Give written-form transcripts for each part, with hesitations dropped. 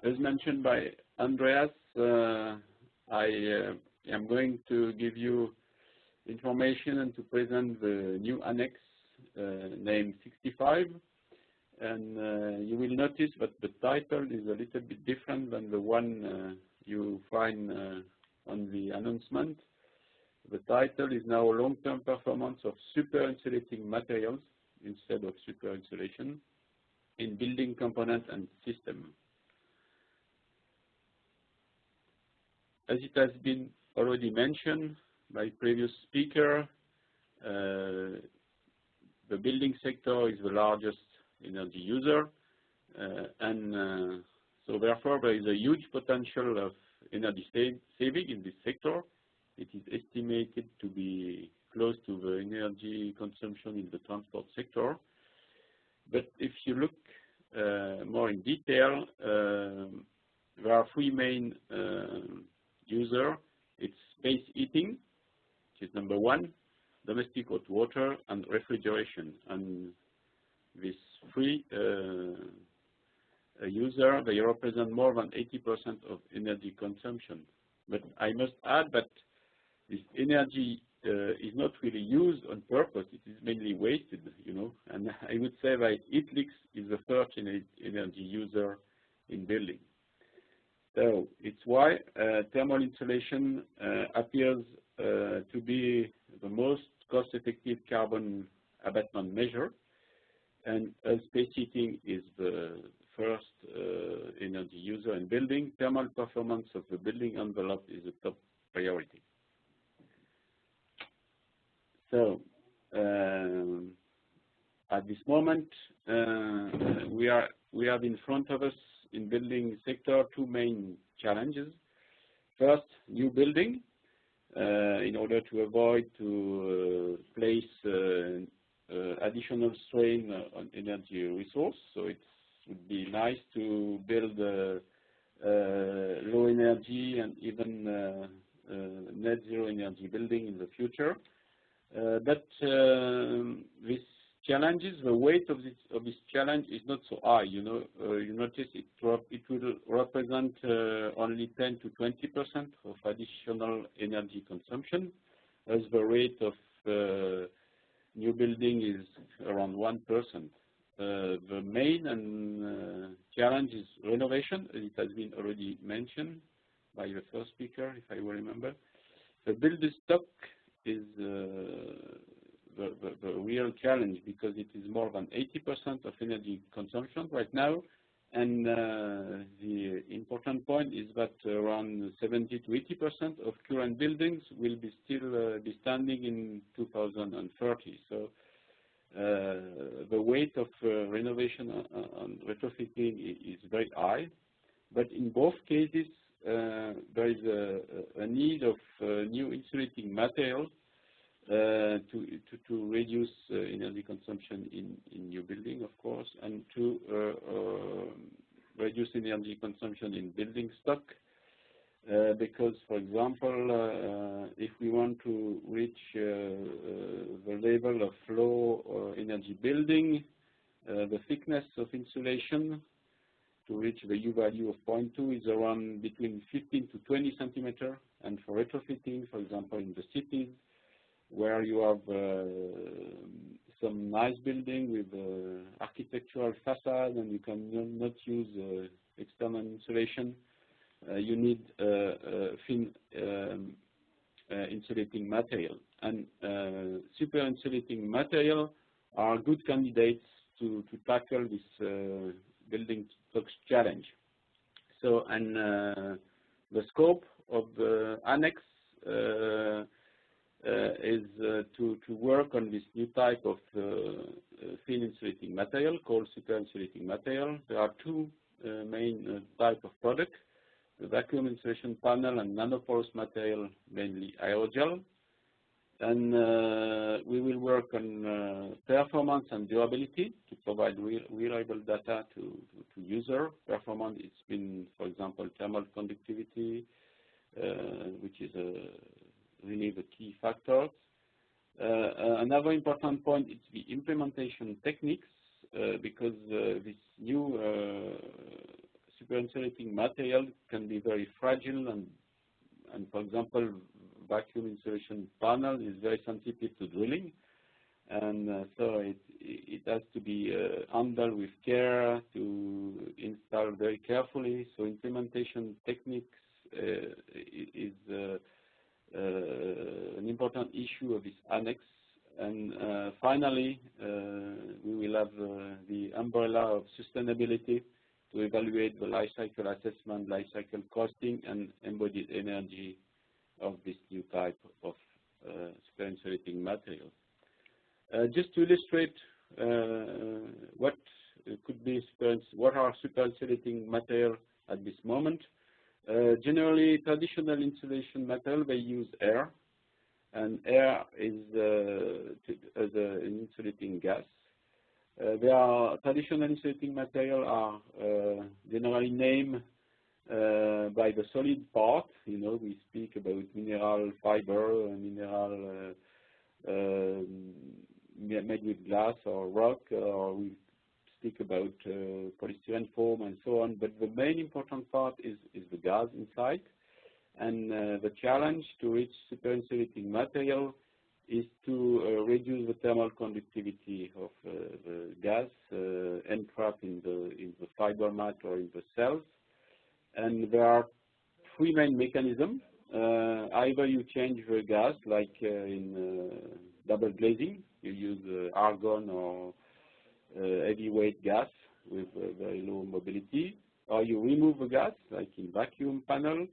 As mentioned by Andreas, I am going to give you information and to present the new annex named 65. And you will notice that the title is a little bit different than the one you find on the announcement. The title is now long-term performance of superinsulating materials instead of superinsulation in building component and system. As it has been already mentioned by previous speaker, the building sector is the largest energy user, and so therefore there is a huge potential of energy saving in this sector. It is estimated to be close to the energy consumption in the transport sector. But if you look more in detail, there are three main users. It's space heating, which is number one, domestic hot water, and refrigeration. And these three users, they represent more than 80% of energy consumption. But I must add that this energy is not really used on purpose. It is mainly wasted, you know. And I would say that heat leaks is the first energy user in building. So it's why thermal insulation appears to be the most cost-effective carbon abatement measure. And as space heating is the first energy user in building, thermal performance of the building envelope is a top priority. So at this moment, we have in front of us in building sector two main challenges. First, new building, in order to avoid to place additional strain on energy resource. So it would be nice to build low energy and even net zero energy building in the future. But this challenges, the weight of this challenge is not so high. You know, you notice it will represent only 10 to 20% of additional energy consumption, as the rate of new building is around 1%. The main challenge is renovation, as it has been already mentioned by the first speaker, if I will remember. The builder stock is the real challenge, because it is more than 80% of energy consumption right now, and the important point is that around 70 to 80% of current buildings will be still be standing in 2030. So the weight of renovation on retrofitting is very high, but in both cases there is a need of new insulating materials to reduce energy consumption in new building, of course, and to reduce energy consumption in building stock. Because, for example, if we want to reach the level of low energy building, the thickness of insulation to reach the U value of 0.2 is around between 15 to 20 centimeters. And for retrofitting, for example, in the cities, where you have some nice building with architectural facade and you cannot use external insulation, you need thin insulating material. And super insulating material are good candidates to tackle this building stocks challenge. So, and the scope of the annex is to work on this new type of thin insulating material called super insulating material. There are two main types of products: the vacuum insulation panel and nanoporous material, mainly aerogel. And we will work on performance and durability to provide reliable data to user. Performance, it's been, for example, thermal conductivity, which is really the key factor. Another important point is the implementation techniques, because this new superinsulating material can be very fragile, and for example, vacuum insulation panel is very sensitive to drilling, and so it has to be handled with care, to install very carefully. So implementation techniques is an important issue of this annex. And finally, we will have the umbrella of sustainability to evaluate the life cycle assessment, life cycle costing, and embodied energy of this new type of superinsulating material. Just to illustrate what are superinsulating material at this moment. Generally, traditional insulation material, they use air, and air is as an insulating gas. Traditional insulating material are generally named by the solid part. You know, we speak about mineral fiber, mineral made with glass or rock, or we speak about polystyrene foam and so on. But the main important part is the gas inside. And the challenge to reach superinsulating material is to reduce the thermal conductivity of the gas entrapped in the fiber mat or in the cells. And there are three main mechanisms. Either you change the gas, like in double glazing, you use argon or heavyweight gas with very low mobility, or you remove the gas, like in vacuum panel,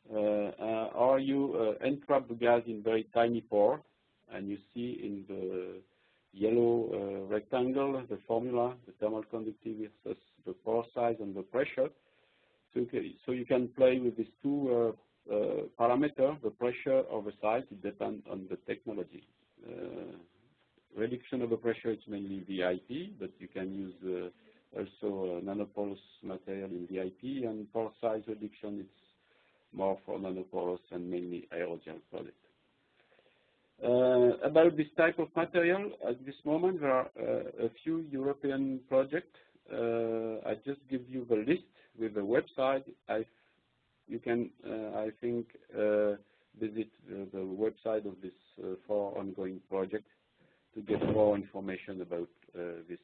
or you entrap the gas in very tiny pore, and you see in the yellow rectangle the formula, the thermal conductivity versus the pore size and the pressure. So you can play with these two parameters, the pressure or the size. It depends on the technology. Reduction of the pressure is mainly VIP, but you can use also nanoporous material in VIP, and pore size reduction is more for nanoporous and mainly aerogel products. About this type of material, at this moment there are a few European projects. I just give you the list with the website. You can, I think, visit the website of this 4 ongoing projects to get more information about this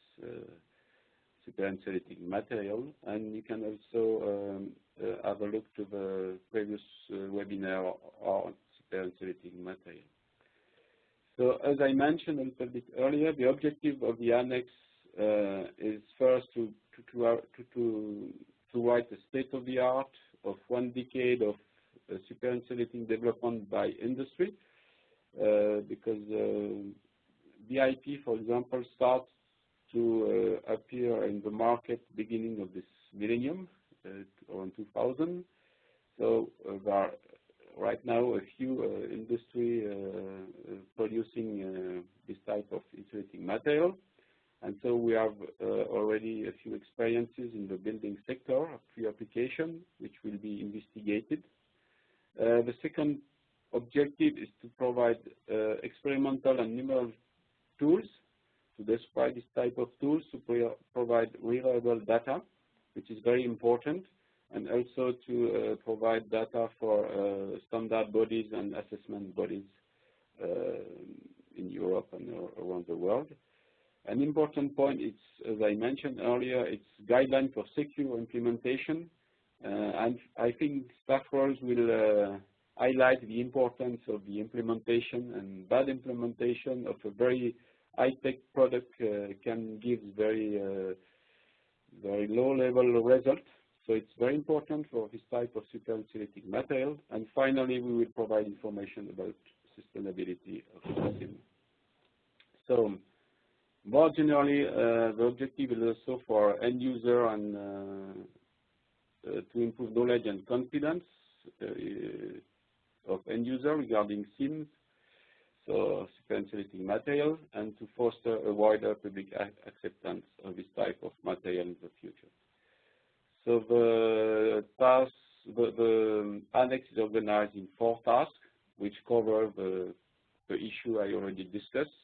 superinsulating material. And you can also have a look to the previous webinar on superinsulating material. So as I mentioned a little bit earlier, the objective of the annex is first to write a state-of-the-art of 1 decade of superinsulating development by industry, because VIP, for example, starts to appear in the market beginning of this millennium, around 2000. So there are right now a few industry producing this type of insulating material. And so we have already a few experiences in the building sector, pre-application, which will be investigated. The second objective is to provide experimental and numerical tools to describe this type of tools, to provide reliable data, which is very important, and also to provide data for standard bodies and assessment bodies in Europe and around the world. An important point is, as I mentioned earlier, it's guideline for secure implementation, and I think staff roles will highlight the importance of the implementation, and bad implementation of a very high-tech product can give very low-level results. So it's very important for this type of superinsulating material. And finally, we will provide information about sustainability of the system. So more generally, the objective is also for end user and to improve knowledge and confidence of end user regarding SIMs, so superinsulating material, and to foster a wider public acceptance of this type of material in the future. So the annex is organized in 4 tasks, which cover the the issue I already discussed.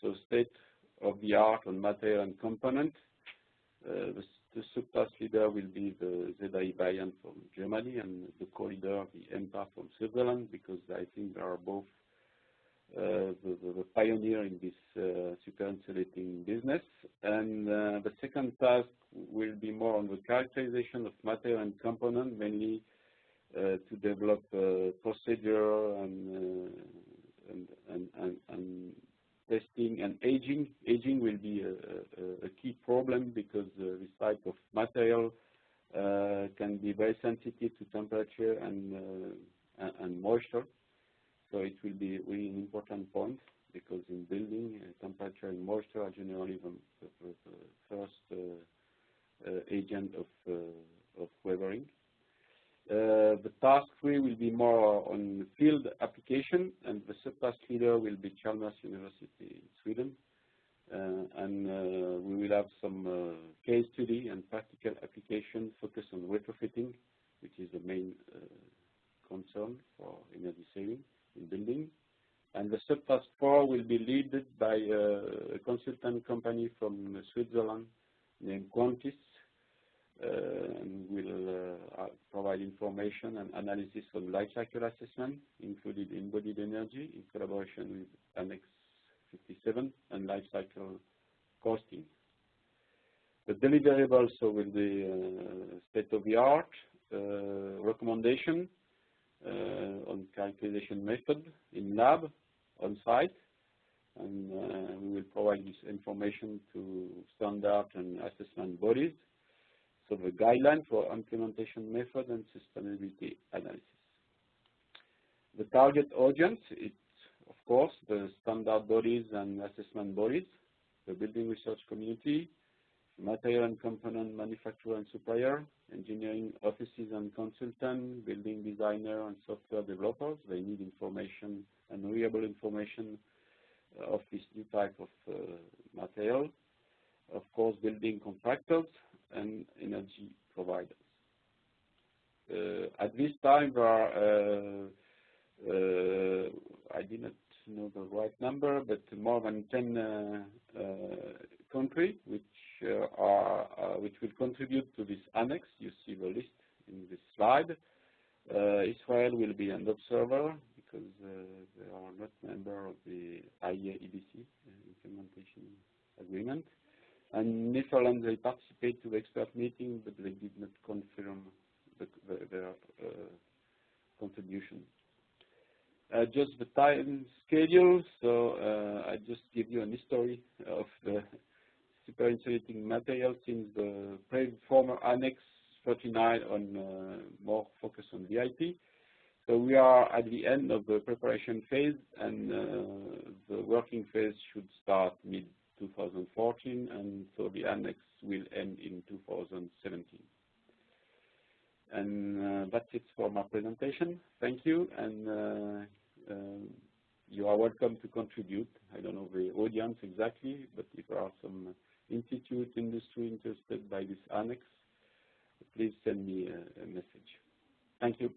So state of the art on material and component. The SubTask leader will be the ZAE Bayern from Germany, and the co-leader, the EMPA from Sutherland, because I think they are both the pioneer in this superinsulating business. And the second task will be more on the characterization of material and component, mainly to develop procedure and testing and aging. Aging will be a key problem because this type of material can be very sensitive to temperature and moisture. So it will be really an important point because in building, temperature and moisture are generally the first agent of weathering. The task 3 will be more on field application, and the SubTask leader will be Chalmers University in Sweden. We will have some case study and practical application focused on retrofitting, which is the main concern for energy saving in building. And the SubTask 4 will be led by a consultant company from Switzerland named Cunz, and will provide information and analysis on life cycle assessment, including embodied energy, in collaboration with Annex 57 and life cycle costing. The deliverables will be state-of-the-art recommendation on characterization method in lab, on site, and we will provide this information to standard and assessment bodies. So the guideline for implementation method and sustainability analysis. The target audience is, of course, the standard bodies and assessment bodies, the building research community, material and component manufacturer and supplier, engineering offices and consultants, building designer and software developers. They need information and reliable information of this new type of material. Of course, building contractors and energy providers. At this time, there are, I did not know the right number, but more than 10 countries which will contribute to this annex. You see the list in this slide. Israel will be an observer because they are not member of the IEA EBC implementation agreement. And Netherlands, they participate to the expert meeting, but they did not confirm their contribution. Just the time schedule. So I just give you a history of the superinsulating material since the former Annex 39 on more focus on VIP. So we are at the end of the preparation phase, and the working phase should start mid-2014, and so the annex will end in 2017. And that's it for my presentation. Thank you, and you are welcome to contribute. I don't know the audience exactly, but if there are some institute, industry interested by this annex, please send me a message. Thank you.